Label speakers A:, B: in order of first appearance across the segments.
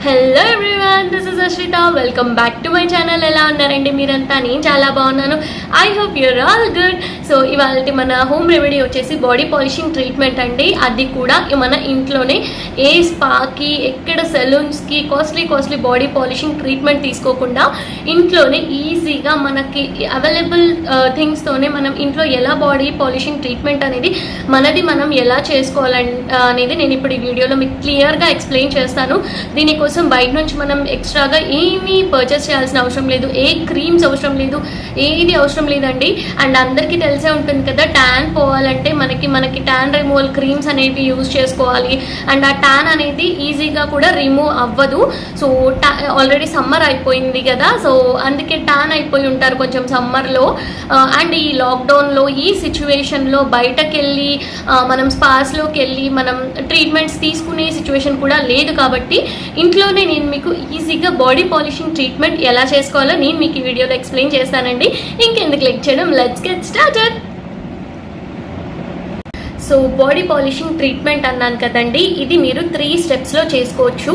A: Hello everyone, this is Ashritha. Welcome back to my channel. ఎలా ఉన్నారండి మీరంతా? నేను చాలా బాగున్నాను. I hope your all good. So ఇవాళ మన హోమ్ రెమెడీ వచ్చేసి బాడీ పాలిషింగ్ ట్రీట్మెంట్ అండి. అది కూడా మన ఇంట్లోనే ఏ స్పాకి, ఎక్కడ సెలూన్స్కి కాస్ట్లీ బాడీ పాలిషింగ్ ట్రీట్మెంట్ తీసుకోకుండా ఇంట్లోనే ఈజీగా మనకి అవైలబుల్ థింగ్స్తోనే మనం ఇంట్లో ఎలా బాడీ పాలిషింగ్ ట్రీట్మెంట్ అనేది మనది మనం ఎలా చేసుకోవాలని అనేది నేను ఇప్పుడు ఈ వీడియోలో మీకు క్లియర్గా ఎక్స్ప్లెయిన్ చేస్తాను. దీనికోసం బయట నుంచి మనం ఎక్స్ట్రాగా ఏమీ పర్చేస్ చేయాల్సిన అవసరం లేదు, ఏ క్రీమ్స్ అవసరం లేదు, ఏది అవసరం లేదండి. అండ్ అందరికీ తెలిసే ఉంటుంది కదా, ట్యాన్ పోవాలంటే మనకి ట్యాన్ రిమూవల్ క్రీమ్స్ అనేవి యూజ్ చేసుకోవాలి. అండ్ ఆ ట్యాన్ అనేది ఈజీగా కూడా రిమూవ్ అవ్వదు. సో ఆల్రెడీ సమ్మర్ అయిపోయింది కదా, సో అందుకే ట్యాన్ అయిపోయి ఉంటారు కొంచెం సమ్మర్లో. అండ్ ఈ లాక్డౌన్లో ఈ సిచ్యువేషన్లో బయటకెళ్ళి మనం స్పాస్లోకి వెళ్ళి మనం ట్రీట్మెంట్స్ తీసుకునే సిచ్యువేషన్ కూడా లేదు. కాబట్టి ఇంట్లోనే నేను మీకు ఈజీగా బాడీ పాలిషింగ్ ట్రీట్మెంట్ ఎలా చేసుకోవాలో నేను మీకు ఈ వీడియోలో ఎక్స్ప్లెయిన్ చేస్తానండి. ఇంకెందుకు లైక్ చేయడం, let's get started. So body polishing treatment అన్నాను కదండి, ఇది మీరు 3 స్టెప్స్లో చేసుకోవచ్చు.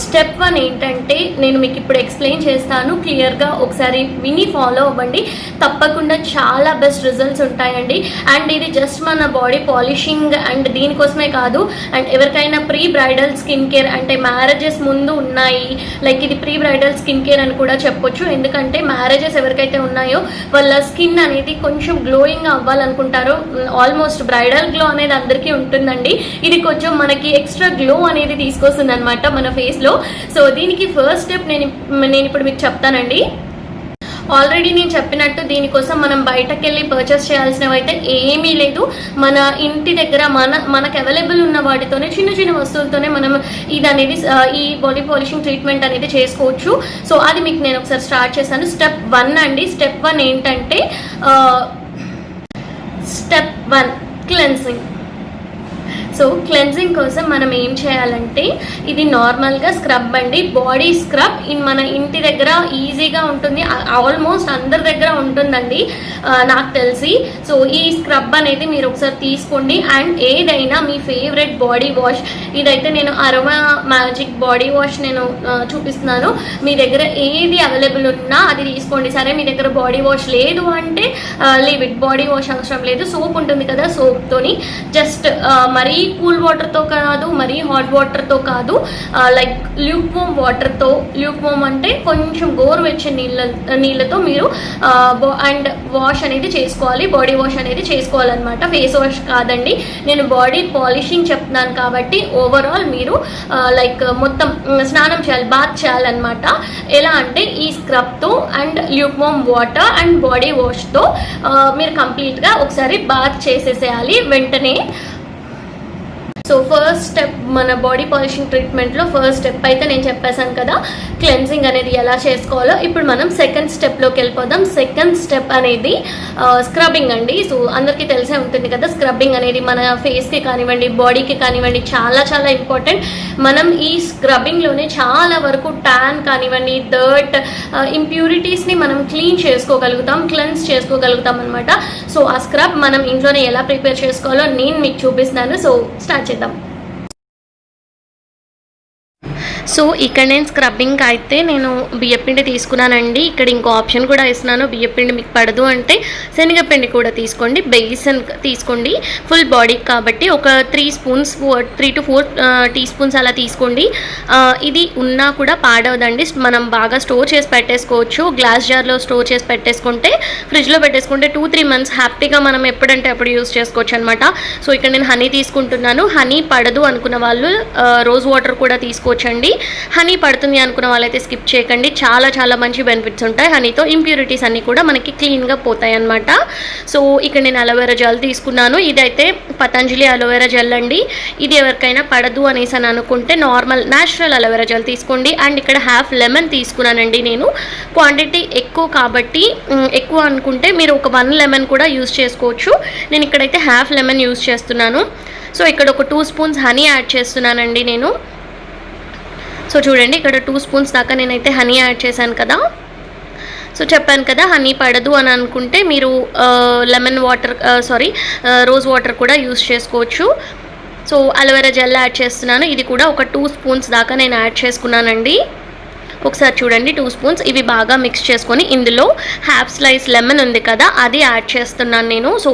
A: స్టెప్ 1 ఏంటంటే నేను మీకు ఇప్పుడు ఎక్స్ప్లెయిన్ చేస్తాను, క్లియర్గా ఒకసారి విని ఫాలో అవ్వండి. తప్పకుండా చాలా బెస్ట్ రిజల్ట్స్ ఉంటాయండి. అండ్ ఇది జస్ట్ మన బాడీ పాలిషింగ్ అండ్ దీనికోసమే కాదు, అండ్ ఎవరికైనా ప్రీ బ్రైడల్ స్కిన్ కేర్ అంటే మ్యారేజెస్ ముందు ఉన్నాయి, లైక్ ఇది ప్రీ బ్రైడల్ స్కిన్ కేర్ అని కూడా చెప్పొచ్చు. ఎందుకంటే మ్యారేజెస్ ఎవరికైతే ఉన్నాయో వాళ్ళ స్కిన్ అనేది కొంచెం గ్లోయింగ్ అవ్వాలనుకుంటారో, ఆల్మోస్ట్ బ్రైడల్ గ్లో అనేది అందరికీ ఉంటుందండి. ఇది కొంచెం మనకి ఎక్స్ట్రా గ్లో అనేది తీసుకొస్తుంది అనమాట మన ఫేస్లో. సో దీనికి ఫస్ట్ స్టెప్ నేను ఇప్పుడు మీకు చెప్తానండి. ఆల్రెడీ నేను చెప్పినట్టు దీనికోసం మనం బయటకు వెళ్ళి పర్చేస్ చేయాల్సినవి అయితే ఏమీ లేదు. మన ఇంటి దగ్గర మనకు అవైలబుల్ ఉన్న వాటితోనే, చిన్న వస్తువులతోనే మనం ఇది అనేది ఈ బాడీ పాలిషింగ్ ట్రీట్మెంట్ అనేది చేసుకోవచ్చు. సో అది మీకు నేను ఒకసారి స్టార్ట్ చేశాను. స్టెప్ 1 అండి. స్టెప్ 1 ఏంటంటే స్టెప్ 1 క్లెన్సింగ్. సో క్లెన్జింగ్ కోసం మనం ఏం చేయాలంటే, ఇది నార్మల్గా స్క్రబ్ అండి, బాడీ స్క్రబ్. మన ఇంటి దగ్గర ఈజీగా ఉంటుంది, ఆల్మోస్ట్ అందరి దగ్గర ఉంటుందండి నాకు తెలిసి. సో ఈ స్క్రబ్ అనేది మీరు ఒకసారి తీసుకోండి. అండ్ ఏదైనా మీ ఫేవరెట్ బాడీ వాష్, ఇదైతే నేను అరోమా మ్యాజిక్ బాడీ వాష్ నేను చూపిస్తున్నాను. మీ దగ్గర ఏది అవైలబుల్ ఉన్నా అది తీసుకోండి. సరే మీ దగ్గర బాడీ వాష్ లేదు అంటే లీవ్ ఇట్, బాడీ వాష్ అవసరం లేదు. సోప్ ఉంటుంది కదా, సోప్తోని జస్ట్ మరీ కూల్ వాటర్తో కాదు, మరీ హాట్ వాటర్తో కాదు, లైక్ ల్యూక్ వామ్ వాటర్తో, ల్యూక్ వామ్ అంటే కొంచెం గోరువెచ్చని నీళ్ళతో మీరు అండ్ వాష్ అనేది చేసుకోవాలి, బాడీ వాష్ అనేది చేసుకోవాలన్నమాట. ఫేస్ వాష్ కాదండి, నేను బాడీ పాలిషింగ్ చెప్తున్నాను కాబట్టి ఓవరాల్ మీరు లైక్ మొత్తం స్నానం చేయాలి, బాత్ చేయాలన్నమాట. ఎలా అంటే ఈ స్క్రబ్తో and lukewarm water and body వాష్తో మీరు కంప్లీట్గా ఒకసారి బాత్ చేసేసేయాలి వెంటనే. సో ఫస్ట్ స్టెప్ మన బాడీ పాలిషింగ్ ట్రీట్మెంట్లో ఫస్ట్ స్టెప్ అయితే నేను చెప్పేశాను కదా, క్లెన్జింగ్ అనేది ఎలా చేసుకోవాలో. ఇప్పుడు మనం సెకండ్ స్టెప్లోకి వెళ్ళిపోదాం. సెకండ్ స్టెప్ అనేది స్క్రబ్బింగ్ అండి. సో అందరికీ తెలిసే ఉంటుంది కదా, స్క్రబ్బింగ్ అనేది మన ఫేస్కి కానివ్వండి, బాడీకి కానివ్వండి చాలా ఇంపార్టెంట్. మనం ఈ స్క్రబ్బింగ్లోనే చాలా వరకు ట్యాన్ కానివ్వండి, డర్ట్, ఇంప్యూరిటీస్ని మనం క్లీన్ చేసుకోగలుగుతాం, క్లెన్స్ చేసుకోగలుగుతాం అనమాట. సో ఆ స్క్రబ్ మనం ఇంట్లోనే ఎలా ప్రిపేర్ చేసుకోవాలో నేను మీకు చూపిస్తున్నాను. సో స్టార్ట్ చేద్దాం. సో ఇక్కడ నేను స్క్రబ్బింగ్ అయితే నేను బియ్యపిండి తీసుకున్నానండి. ఇక్కడ ఇంకో ఆప్షన్ కూడా ఇస్తున్నాను, బియ్యపిండి మీకు పడదు అంటే శనగపిండి కూడా తీసుకోండి, బేసన్ తీసుకోండి. ఫుల్ బాడీకి కాబట్టి ఒక 3 to 4 టీ స్పూన్స్ అలా తీసుకోండి. ఇది ఉన్నా కూడా పాడవదండి, మనం బాగా స్టోర్ చేసి పెట్టేసుకోవచ్చు. గ్లాస్ జార్లో స్టోర్ చేసి పెట్టేసుకుంటే, ఫ్రిడ్జ్లో పెట్టేసుకుంటే 2-3 months హ్యాపీగా మనం ఎప్పుడంటే అప్పుడు యూజ్ చేసుకోవచ్చు అనమాట. సో ఇక్కడ నేను హనీ తీసుకుంటున్నాను. హనీ పడదు అనుకున్న వాళ్ళు రోజ్ వాటర్ కూడా తీసుకోవచ్చండి. హనీ పడుతుంది అనుకున్న వాళ్ళైతే స్కిప్ చేయకండి, చాలా మంచి బెనిఫిట్స్ ఉంటాయి హనీతో. ఇంప్యూరిటీస్ అన్నీ కూడా మనకి క్లీన్గా పోతాయి అన్నమాట. సో ఇక్కడ నేను అలోవెరా జెల్ తీసుకున్నాను. ఇదైతే పతంజలి అలోవెరా జెల్ అండి. ఇది ఎవరికైనా పడదు అనేసి అని అనుకుంటే నార్మల్ న్యాచురల్ అలోవెరా జెల్ తీసుకోండి. అండ్ ఇక్కడ హాఫ్ లెమన్ తీసుకున్నానండి నేను. క్వాంటిటీ ఎక్కువ కాబట్టి, ఎక్కువ అనుకుంటే మీరు ఒక 1 లెమన్ కూడా యూజ్ చేసుకోవచ్చు. నేను ఇక్కడైతే హాఫ్ లెమన్ యూజ్ చేస్తున్నాను. సో ఇక్కడ ఒక 2 స్పూన్స్ హనీ యాడ్ చేస్తున్నానండి నేను. సో చూడండి, ఇక్కడ 2 స్పూన్స్ దాకా నేనైతే హనీ యాడ్ చేశాను కదా. సో చెప్పాను కదా, హనీ పడదు అని అనుకుంటే మీరు లెమన్ వాటర్ రోజ్ వాటర్ కూడా యూజ్ చేసుకోవచ్చు. సో అలోవెరా జెల్ యాడ్ చేస్తున్నాను. ఇది కూడా ఒక 2 స్పూన్స్ దాకా నేను యాడ్ చేసుకున్నానండి. ఒకసారి చూడండి, 2 స్పూన్స్. ఇవి బాగా మిక్స్ చేసుకొని ఇందులో హాఫ్ స్లైస్ లెమన్ ఉంది కదా, అది యాడ్ చేస్తున్నాను నేను. సో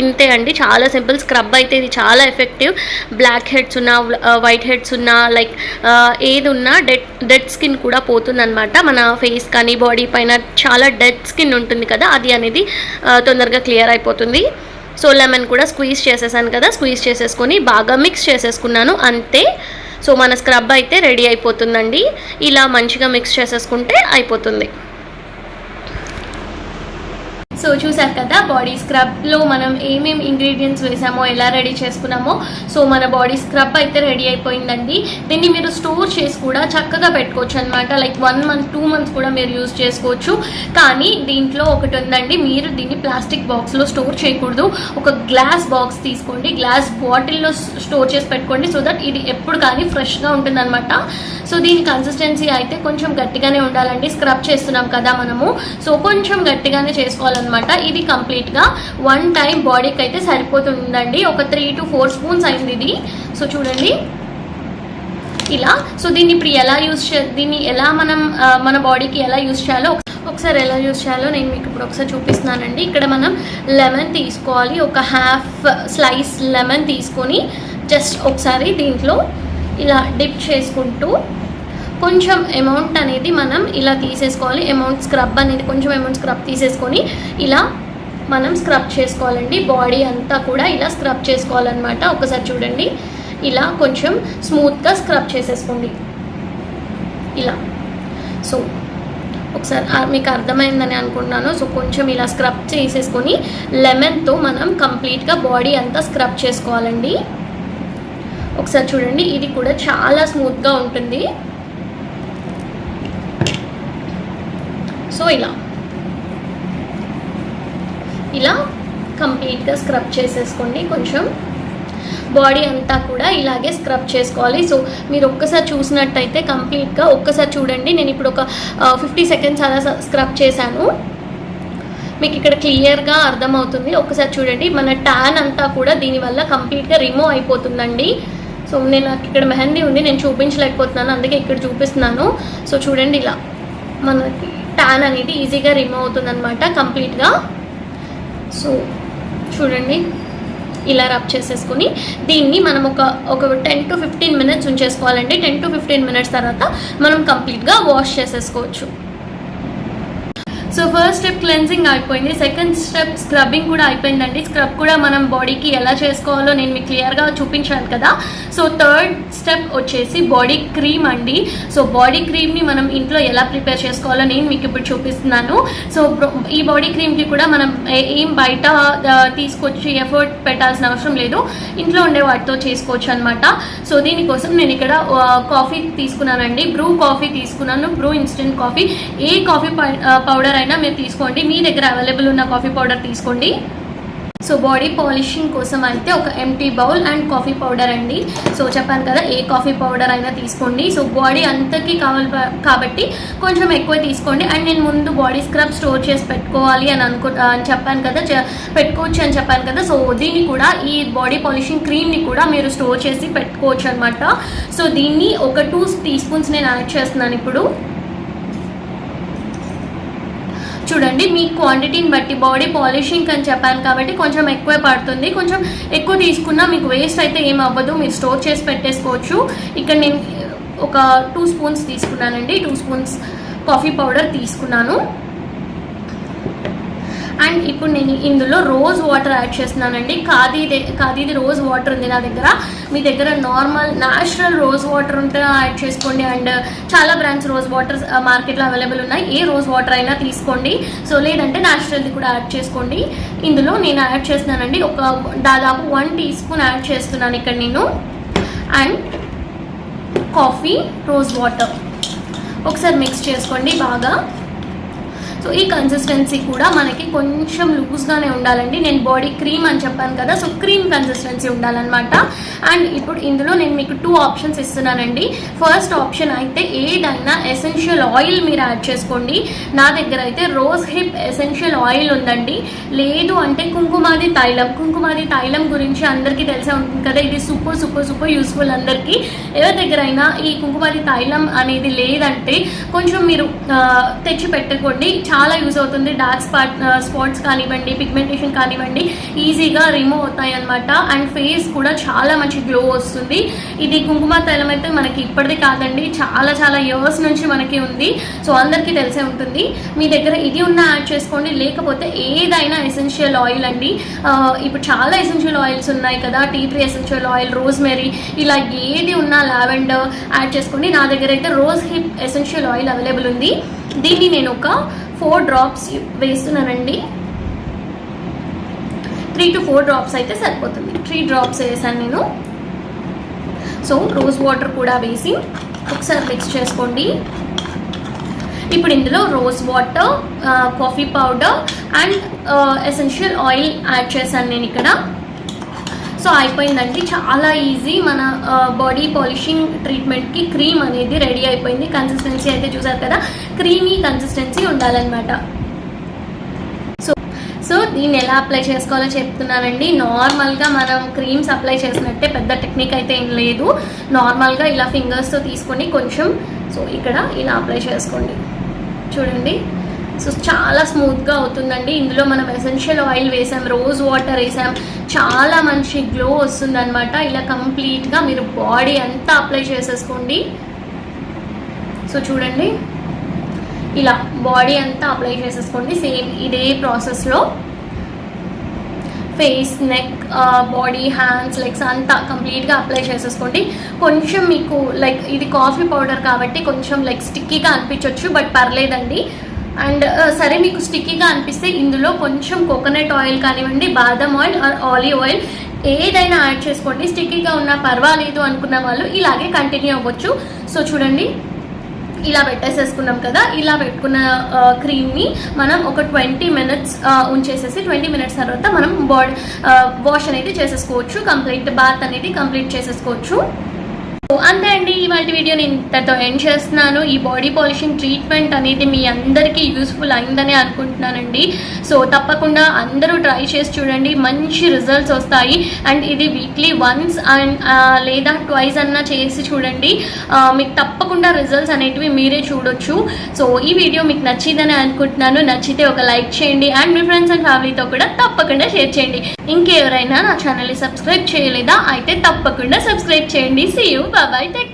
A: ఇంతే అండి, చాలా సింపుల్. స్క్రబ్ అయితే ఇది చాలా ఎఫెక్టివ్. బ్లాక్ హెడ్స్ ఉన్నా, వైట్ హెడ్స్ ఉన్నా, లైక్ ఏది ఉన్నా డెడ్ స్కిన్ కూడా పోతుందన్నమాట. మన ఫేస్ కానీ బాడీ పైన చాలా డెడ్ స్కిన్ ఉంటుంది కదా, అది అనేది తొందరగా క్లియర్ అయిపోతుంది. సో లెమన్ కూడా స్క్వీజ్ చేసేసాను కదా, స్క్వీజ్ చేసేసుకొని బాగా మిక్స్ చేసేసుకున్నాను, అంతే. సో మన స్క్రబ్ అయితే రెడీ అయిపోతుందండి. ఇలా మంచిగా మిక్స్ చేసేసుకుంటే అయిపోతుంది. సో చూసారు కదా, బాడీ స్క్రబ్లో మనం ఏమేమి ఇంగ్రీడియంట్స్ వేసామో, ఎలా రెడీ చేసుకున్నామో. సో మన బాడీ స్క్రబ్ అయితే రెడీ అయిపోయిందండి. దీన్ని మీరు స్టోర్ చేసి కూడా చక్కగా పెట్టుకోవచ్చు అనమాట. లైక్ 1 మంత్ 2 మంత్స్ కూడా మీరు యూజ్ చేసుకోవచ్చు. కానీ దీంట్లో ఒకటి ఉందండి, మీరు దీన్ని ప్లాస్టిక్ బాక్స్లో స్టోర్ చేయకూడదు. ఒక గ్లాస్ బాక్స్ తీసుకోండి, గ్లాస్ బాటిల్లో స్టోర్ చేసి పెట్టుకోండి. సో దట్ ఇది ఎప్పుడు కానీ ఫ్రెష్గా ఉంటుంది అనమాట. సో దీని కన్సిస్టెన్సీ అయితే కొంచెం గట్టిగానే ఉండాలండి. స్క్రబ్ చేస్తున్నాం కదా మనము, సో కొంచెం గట్టిగానే చేసుకోవాలన్నమాట. ఇది కంప్లీట్గా 1 టైం బాడీకి అయితే సరిపోతుందండి. ఒక 3 to 4 స్పూన్స్ అయింది ఇది. సో చూడండి ఇలా. సో దీన్ని ఇప్పుడు ఎలా దీన్ని ఎలా మనం మన బాడీకి ఎలా యూజ్ చేయాలో, ఒకసారి ఎలా యూజ్ చేయాలో నేను మీకు ఇప్పుడు ఒకసారి చూపిస్తున్నానండి. ఇక్కడ మనం లెమన్ తీసుకోవాలి. ఒక హాఫ్ స్లైస్ లెమన్ తీసుకొని జస్ట్ ఒకసారి దీంట్లో ఇలా డిప్ చేసుకుంటూ కొంచెం అమౌంట్ అనేది మనం ఇలా తీసేసుకోవాలి. అమౌంట్ స్క్రబ్ అనేది కొంచెం అమౌంట్ స్క్రబ్ తీసేసుకొని ఇలా మనం స్క్రబ్ చేసుకోవాలండి. బాడీ అంతా కూడా ఇలా స్క్రబ్ చేసుకోవాలన్నమాట. ఒకసారి చూడండి, ఇలా కొంచెం స్మూత్గా స్క్రబ్ చేసేసుకోండి ఇలా. సో ఒకసారి మీకు అర్థమైందని అనుకుంటున్నాను. సో కొంచెం ఇలా స్క్రబ్ చేసేసుకొని లెమన్తో మనం కంప్లీట్గా బాడీ అంతా స్క్రబ్ చేసుకోవాలండి. ఒకసారి చూడండి, ఇది కూడా చాలా స్మూత్గా ఉంటుంది. సో ఇలా కంప్లీట్గా స్క్రబ్ చేసేసుకోండి. కొంచెం బాడీ అంతా కూడా ఇలాగే స్క్రబ్ చేసుకోవాలి. సో మీరు ఒక్కసారి చూసినట్టయితే కంప్లీట్గా ఒక్కసారి చూడండి, నేను ఇప్పుడు ఒక 50 సెకండ్స్ అలా స్క్రబ్ చేశాను. మీకు ఇక్కడ క్లియర్గా అర్థమవుతుంది. ఒక్కసారి చూడండి, మన ట్యాన్ అంతా కూడా దీనివల్ల కంప్లీట్గా రిమూవ్ అయిపోతుందండి. సో నేను ఇక్కడ మెహందీ ఉంది, నేను చూపించలేకపోతున్నాను, అందుకే ఇక్కడ చూపిస్తున్నాను. సో చూడండి, ఇలా మనకి ట్యాన్ అనేది ఈజీగా రిమూవ్ అవుతుందన్నమాట కంప్లీట్గా. సో చూడండి, ఇలా రబ్ చేసేసుకొని దీన్ని మనం ఒక 10 to 15 మినిట్స్ ఉంచేసుకోవాలండి. 10 to 15 మినిట్స్ తర్వాత మనం కంప్లీట్గా వాష్ చేసేసుకోవచ్చు. సో ఫస్ట్ స్టెప్ క్లెన్జింగ్ అయిపోయింది. సెకండ్ స్టెప్ స్క్రబ్బింగ్ కూడా అయిపోయిందండి. స్క్రబ్ కూడా మనం బాడీకి ఎలా చేసుకోవాలో నేను మీకు క్లియర్గా చూపించాను కదా. సో థర్డ్ స్టెప్ వచ్చేసి బాడీ క్రీమ్ అండి. సో బాడీ క్రీమ్ని మనం ఇంట్లో ఎలా ప్రిపేర్ చేసుకోవాలో నేను మీకు ఇప్పుడు చూపిస్తున్నాను. సో ఈ బాడీ క్రీమ్కి కూడా మనం ఏం బయట తీసుకొచ్చి ఎఫర్ట్ పెట్టాల్సిన అవసరం లేదు, ఇంట్లో ఉండే వాటితో చేసుకోవచ్చు అనమాట. సో దీనికోసం నేను ఇక్కడ కాఫీ తీసుకున్నానండి, బ్రూ కాఫీ తీసుకున్నాను, బ్రూ ఇన్స్టెంట్ కాఫీ. ఏ కాఫీ పౌడర్ అయినా మీరు తీసుకోండి, మీ దగ్గర అవైలబుల్ ఉన్న కాఫీ పౌడర్ తీసుకోండి. సో బాడీ పాలిషింగ్ కోసం అయితే ఒక empty bowl and coffee powder అండి. సో చెప్పాను కదా, ఏ కాఫీ పౌడర్ అయినా తీసుకోండి. సో బాడీ అంతకి కావాలి కాబట్టి కొంచెం ఎక్కువ తీసుకోండి. అండ్ నేను ముందు బాడీ స్క్రబ్ స్టోర్ చేసి పెట్టుకోవాలి అని చెప్పాను కదా, పెట్టుకోవచ్చు అని చెప్పాను కదా. సో దీన్ని కూడా, ఈ బాడీ పాలిషింగ్ క్రీమ్ని కూడా మీరు స్టోర్ చేసి పెట్టుకోవచ్చు అనమాట. సో దీన్ని ఒక 2 టీ స్పూన్స్ నేను యాడ్ చేస్తున్నాను ఇప్పుడు. చూడండి, మీ క్వాంటిటీని బట్టి, బాడీ పాలిషింగ్ అని చెప్పాను కాబట్టి కొంచెం ఎక్కువే పడుతుంది. కొంచెం ఎక్కువ తీసుకున్నా మీకు వేస్ట్ అయితే ఏం అవ్వదు, మీరు స్టోర్ చేసి పెట్టేసుకోవచ్చు. ఇక్కడ నేను ఒక 2 స్పూన్స్ తీసుకున్నానండి, 2 స్పూన్స్ కాఫీ పౌడర్ తీసుకున్నాను. అండ్ ఇప్పుడు నేను ఇందులో రోజ్ వాటర్ యాడ్ చేస్తున్నానండి. ఖాదీది రోజ్ వాటర్ ఉంది నా దగ్గర, మీ దగ్గర నార్మల్ న్యాచురల్ రోజ్ వాటర్ ఉంటే యాడ్ చేసుకోండి. అండ్ చాలా బ్రాండ్స్ రోజ్ వాటర్ మార్కెట్లో అవైలబుల్ ఉన్నాయి, ఏ రోజ్ వాటర్ అయినా తీసుకోండి. సో లేదంటే న్యాచురల్ది కూడా యాడ్ చేసుకోండి. ఇందులో నేను యాడ్ చేస్తున్నానండి, ఒక దాదాపు 1 టీ స్పూన్ యాడ్ చేస్తున్నాను ఇక్కడ నేను. అండ్ కాఫీ, రోజ్ వాటర్ ఒకసారి మిక్స్ చేసుకోండి బాగా. సో ఈ కన్సిస్టెన్సీ కూడా మనకి కొంచెం లూజ్గానే ఉండాలండి. నేను బాడీ క్రీమ్ అని చెప్పాను కదా, సో క్రీమ్ కన్సిస్టెన్సీ ఉండాలన్నమాట. అండ్ ఇప్పుడు ఇందులో నేను మీకు 2 ఆప్షన్స్ ఇస్తున్నానండి. ఫస్ట్ ఆప్షన్ అయితే ఏదైనా ఎసెన్షియల్ ఆయిల్ మీరు యాడ్ చేసుకోండి. నా దగ్గర అయితే రోజ్ హిప్ ఎసెన్షియల్ ఆయిల్ ఉందండి. లేదు అంటే కుంకుమాది తైలం గురించి అందరికీ తెలిసే ఉంటుంది కదా, ఇది సూపర్ సూపర్ సూపర్ యూస్ఫుల్ అందరికీ. ఎవరి దగ్గర అయినా ఈ కుంకుమాది తైలం అనేది లేదంటే కొంచెం మీరు తెచ్చి పెట్టుకోండి, చాలా యూజ్ అవుతుంది. డార్క్ స్పాట్స్ కానివ్వండి, పిగ్మెంటేషన్ కానివ్వండి ఈజీగా రిమూవ్ అవుతాయి అనమాట. అండ్ ఫేస్ కూడా చాలా మంచి గ్లో వస్తుంది. ఇది కుంకుమ తైలం అయితే మనకి ఇప్పటిది కాదండి, చాలా చాలా ఇయర్స్ నుంచి మనకి ఉంది. సో అందరికీ తెలిసే ఉంటుంది. మీ దగ్గర ఇది ఉన్న యాడ్ చేసుకోండి, లేకపోతే ఏదైనా ఎసెన్షియల్ ఆయిల్ అండి. ఇప్పుడు చాలా ఎసెన్షియల్ ఆయిల్స్ ఉన్నాయి కదా, tea tree essential oil, rosemary, ఇలా ఏది ఉన్నా లావెండర్ యాడ్ చేసుకోండి. నా దగ్గర అయితే rose hip essential oil available ఉంది. దీన్ని నేను ఒక 4 డ్రాప్స్ వేస్తున్నానండి. 3 to 4 డ్రాప్స్ అయితే సరిపోతుంది. 3 డ్రాప్స్ వేసాను నేను. సో రోజ్ వాటర్ కూడా వేసి ఒకసారి మిక్స్ చేసుకోండి. ఇప్పుడు ఇందులో rose water, coffee powder and essential oil add చేశాను నేను ఇక్కడ. సో అయిపోయిందండి, చాలా ఈజీ. మన బాడీ పాలిషింగ్ ట్రీట్మెంట్కి క్రీమ్ అనేది రెడీ అయిపోయింది. కన్సిస్టెన్సీ అయితే చూసారు కదా, క్రీమీ కన్సిస్టెన్సీ ఉండాలన్నమాట. సో దీన్ని ఎలా అప్లై చేసుకోవాలో చెప్తున్నానండి. నార్మల్గా మనం క్రీమ్స్ అప్లై చేసినట్టే, పెద్ద టెక్నిక్ అయితే ఏం లేదు. నార్మల్గా ఇలా ఫింగర్స్తో తీసుకొని కొంచెం సో ఇక్కడ ఇలా అప్లై చేసుకోండి. చూడండి, సో చాలా స్మూత్గా అవుతుందండి. ఇందులో మనం ఎసెన్షియల్ ఆయిల్ వేసాం, రోజ్ వాటర్ వేసాం, చాలా మంచి గ్లో వస్తుంది అనమాట. ఇలా కంప్లీట్గా మీరు బాడీ అంతా అప్లై చేసేసుకోండి. సో చూడండి, ఇలా బాడీ అంతా అప్లై చేసేసుకోండి. సేమ్ ఇదే ప్రాసెస్లో face, neck, body, hands, legs అంతా కంప్లీట్గా అప్లై చేసేసుకోండి. కొంచెం మీకు లైక్ ఇది కాఫీ పౌడర్ కాబట్టి కొంచెం లైక్ స్టిక్కీగా అనిపించవచ్చు, బట్ పర్లేదండి. అండ్ సరే మీకు స్టిక్కీగా అనిపిస్తే ఇందులో కొంచెం కోకోనట్ ఆయిల్ కానివ్వండి, బాదం ఆయిల్ ఆర్ ఆలివ్ ఆయిల్ ఏదైనా యాడ్ చేసుకోండి. స్టిక్కీగా ఉన్నా పర్వాలేదు అనుకున్న వాళ్ళు ఇలాగే కంటిన్యూ అవ్వచ్చు. సో చూడండి, ఇలా పెట్టేసేసుకున్నాం కదా. ఇలా పెట్టుకున్న క్రీమ్ని మనం ఒక 20 minutes ఉంచేసేసి 20 minutes తర్వాత మనం బాడీ వాష్ అనేది చేసేసుకోవచ్చు. కంప్లీట్ బాత్ అనేది కంప్లీట్ చేసేసుకోవచ్చు. అంతే అండి, ఇవాళ వీడియో నేను ఇంతతో ఎండ్ చేస్తున్నాను. ఈ బాడీ పాలిషింగ్ ట్రీట్మెంట్ అనేది మీ అందరికీ యూస్ఫుల్ అయిందని అనుకుంటున్నానండి. సో తప్పకుండా అందరూ ట్రై చేసి చూడండి, మంచి రిజల్ట్స్ వస్తాయి. అండ్ ఇది వీక్లీ వన్స్ అండ్ లేదా ట్వైస్ అన్నా చేసి చూడండి, మీకు తప్పకుండా రిజల్ట్స్ అనేటివి మీరే చూడొచ్చు. సో ఈ వీడియో మీకు నచ్చిందని అనుకుంటున్నాను. నచ్చితే ఒక లైక్ చేయండి అండ్ మీ ఫ్రెండ్స్ అండ్ ఫ్యామిలీతో కూడా తప్పకుండా షేర్ చేయండి. ఇంకెవరైనా నా ఛానల్ని సబ్స్క్రైబ్ చేయలేదా అయితే తప్పకుండా సబ్స్క్రైబ్ చేయండి. See you, bye bye, take care.